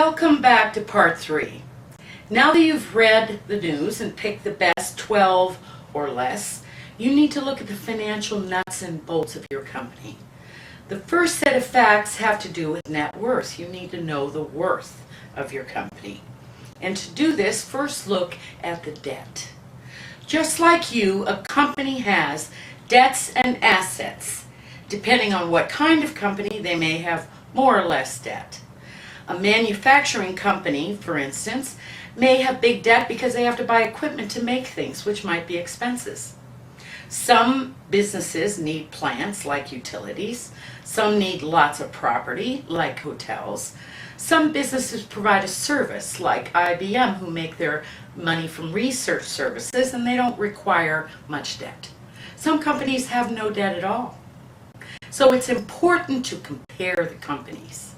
Welcome back to part 3. Now that you've read the news and picked the best 12 or less, you need to look at the financial nuts and bolts of your company. The first set of facts have to do with net worth. You need to know the worth of your company. And to do this, first look at the debt. Just like you, a company has debts and assets. Depending on what kind of company, they may have more or less debt. A manufacturing company, for instance, may have big debt because they have to buy equipment to make things, which might be expenses. Some businesses need plants, like utilities. Some need lots of property, like hotels. Some businesses provide a service, like IBM, who make their money from research services, and they don't require much debt. Some companies have no debt at all. So it's important to compare the companies.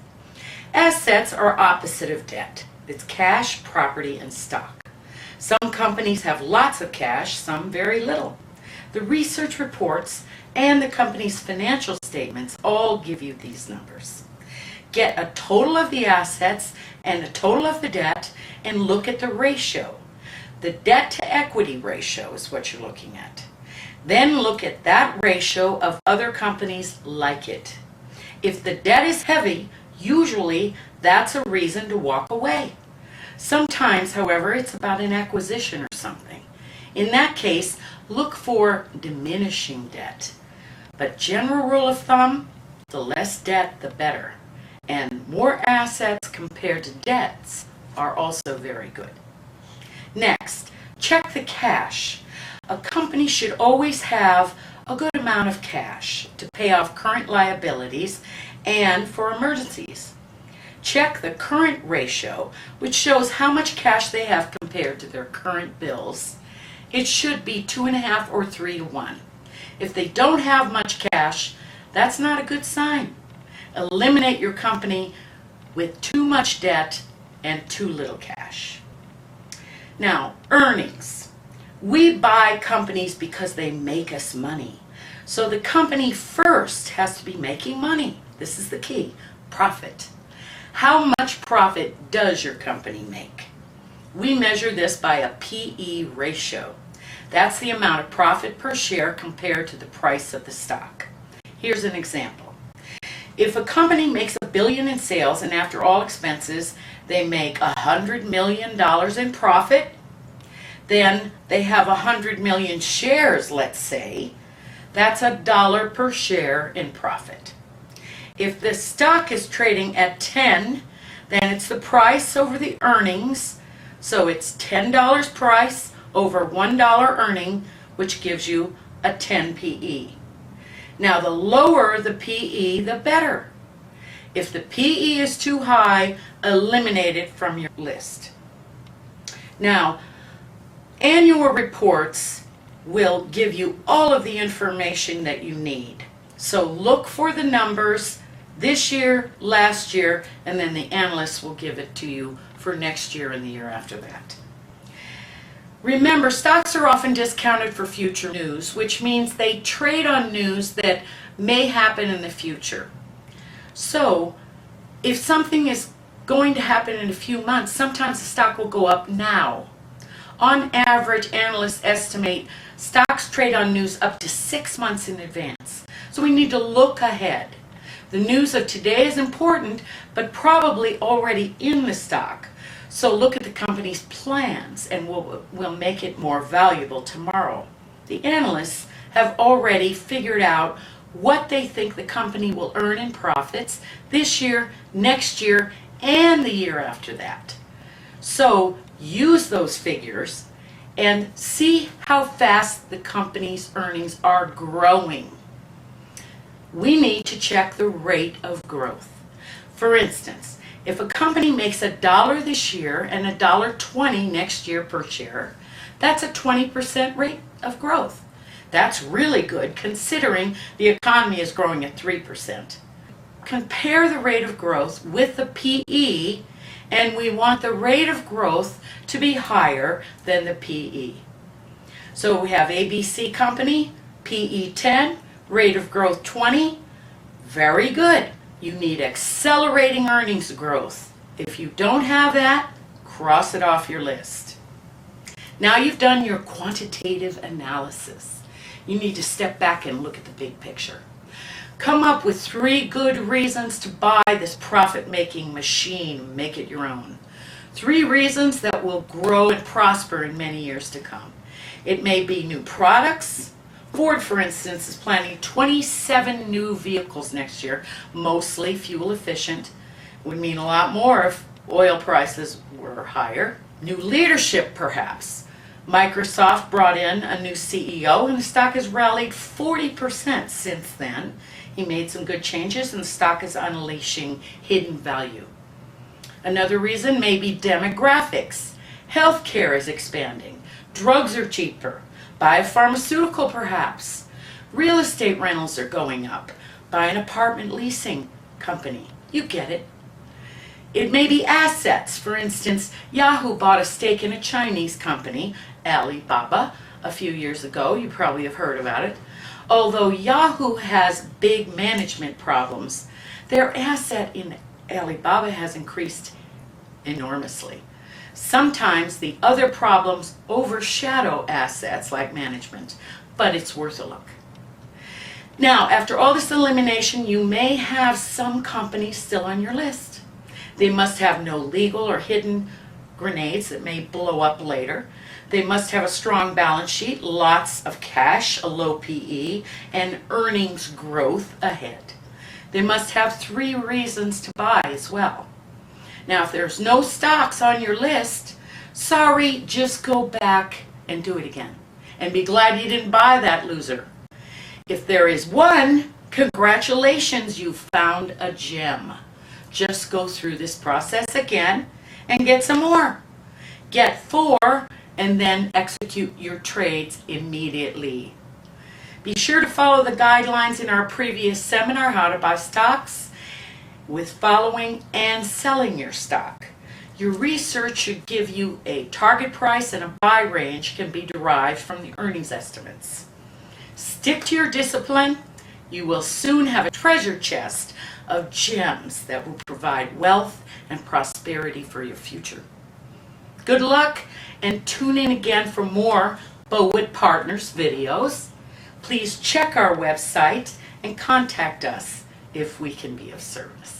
Assets are opposite of debt. It's cash, property, and stock. Some companies have lots of cash, some very little. The research reports and the company's financial statements all give you these numbers. Get a total of the assets and a total of the debt and look at the ratio. The debt to equity ratio is what you're looking at. Then look at that ratio of other companies like it. If the debt is heavy, usually that's a reason to walk away. Sometimes, however, it's about an acquisition or something. In that case, look for diminishing debt. But general rule of thumb, the less debt, the better. And more assets compared to debts are also very good. Next, check the cash. A company should always have a good amount of cash to pay off current liabilities and for emergencies. Check the current ratio, which shows how much cash they have compared to their current bills. It should be 2.5 or 3 to 1. If they don't have much cash, that's not a good sign. Eliminate your company with too much debt and too little cash. Now, earnings. We buy companies because they make us money. So the company first has to be making money. This is the key, profit. How much profit does your company make? We measure this by a PE ratio. That's the amount of profit per share compared to the price of the stock. Here's an example. If a company makes $1 billion in sales and after all expenses they make $100 million in profit, then they have 100 million shares, let's say. That's $1 per share in profit. If the stock is trading at 10, then it's the price over the earnings. So it's $10 price over $1 earning, which gives you a 10 PE. Now, the lower the PE, the better. If the PE is too high, eliminate it from your list. Now, annual reports will give you all of the information that you need. So look for the numbers this year, last year, and then the analysts will give it to you for next year and the year after that. Remember, stocks are often discounted for future news, which means they trade on news that may happen in the future. So, if something is going to happen in a few months, sometimes the stock will go up now. On average, analysts estimate stocks trade on news up to 6 months in advance. So we need to look ahead. The news of today is important, but probably already in the stock. So look at the company's plans and we'll make it more valuable tomorrow. The analysts have already figured out what they think the company will earn in profits this year, next year, and the year after that. So use those figures and see how fast the company's earnings are growing. We need to check the rate of growth. For instance, if a company makes $1 this year and $1.20 next year per share, that's a 20% rate of growth. That's really good considering the economy is growing at 3%. Compare the rate of growth with the PE, and we want the rate of growth to be higher than the PE. So we have ABC Company, PE 10, rate of growth 20. Very good. You need accelerating earnings growth. If you don't have that, cross it off your list. Now you've done your quantitative analysis. You need to step back and look at the big picture. Come up with 3 good reasons to buy this profit-making machine. Make it your own. 3 reasons that will grow and prosper in many years to come. It may be new products. Ford, for instance, is planning 27 new vehicles next year, mostly fuel efficient. Would mean a lot more if oil prices were higher. New leadership, perhaps. Microsoft brought in a new CEO and the stock has rallied 40% since then. He made some good changes and the stock is unleashing hidden value. Another reason may be demographics. Healthcare is expanding. Drugs are cheaper. Biopharmaceutical, perhaps. Real estate rentals are going up. Buy an apartment leasing company. You get it. It may be assets. For instance, Yahoo bought a stake in a Chinese company, Alibaba, a few years ago. You probably have heard about it. Although Yahoo has big management problems, their asset in Alibaba has increased enormously. Sometimes the other problems overshadow assets like management, but it's worth a look. Now, after all this elimination, you may have some companies still on your list. They must have no legal or hidden grenades that may blow up later. They must have a strong balance sheet, lots of cash, a low PE, and earnings growth ahead. They must have 3 reasons to buy as well. Now, if there's no stocks on your list, sorry, just go back and do it again. And be glad you didn't buy that loser. If there is one, congratulations, you found a gem. Just go through this process again and get some more. Get 4 and then execute your trades immediately. Be sure to follow the guidelines in our previous seminar, How to Buy Stocks, with following and selling your stock. Your research should give you a target price and a buy range can be derived from the earnings estimates. Stick to your discipline. You will soon have a treasure chest of gems that will provide wealth and prosperity for your future. Good luck and tune in again for more Bowood Partners videos. Please check our website and contact us if we can be of service.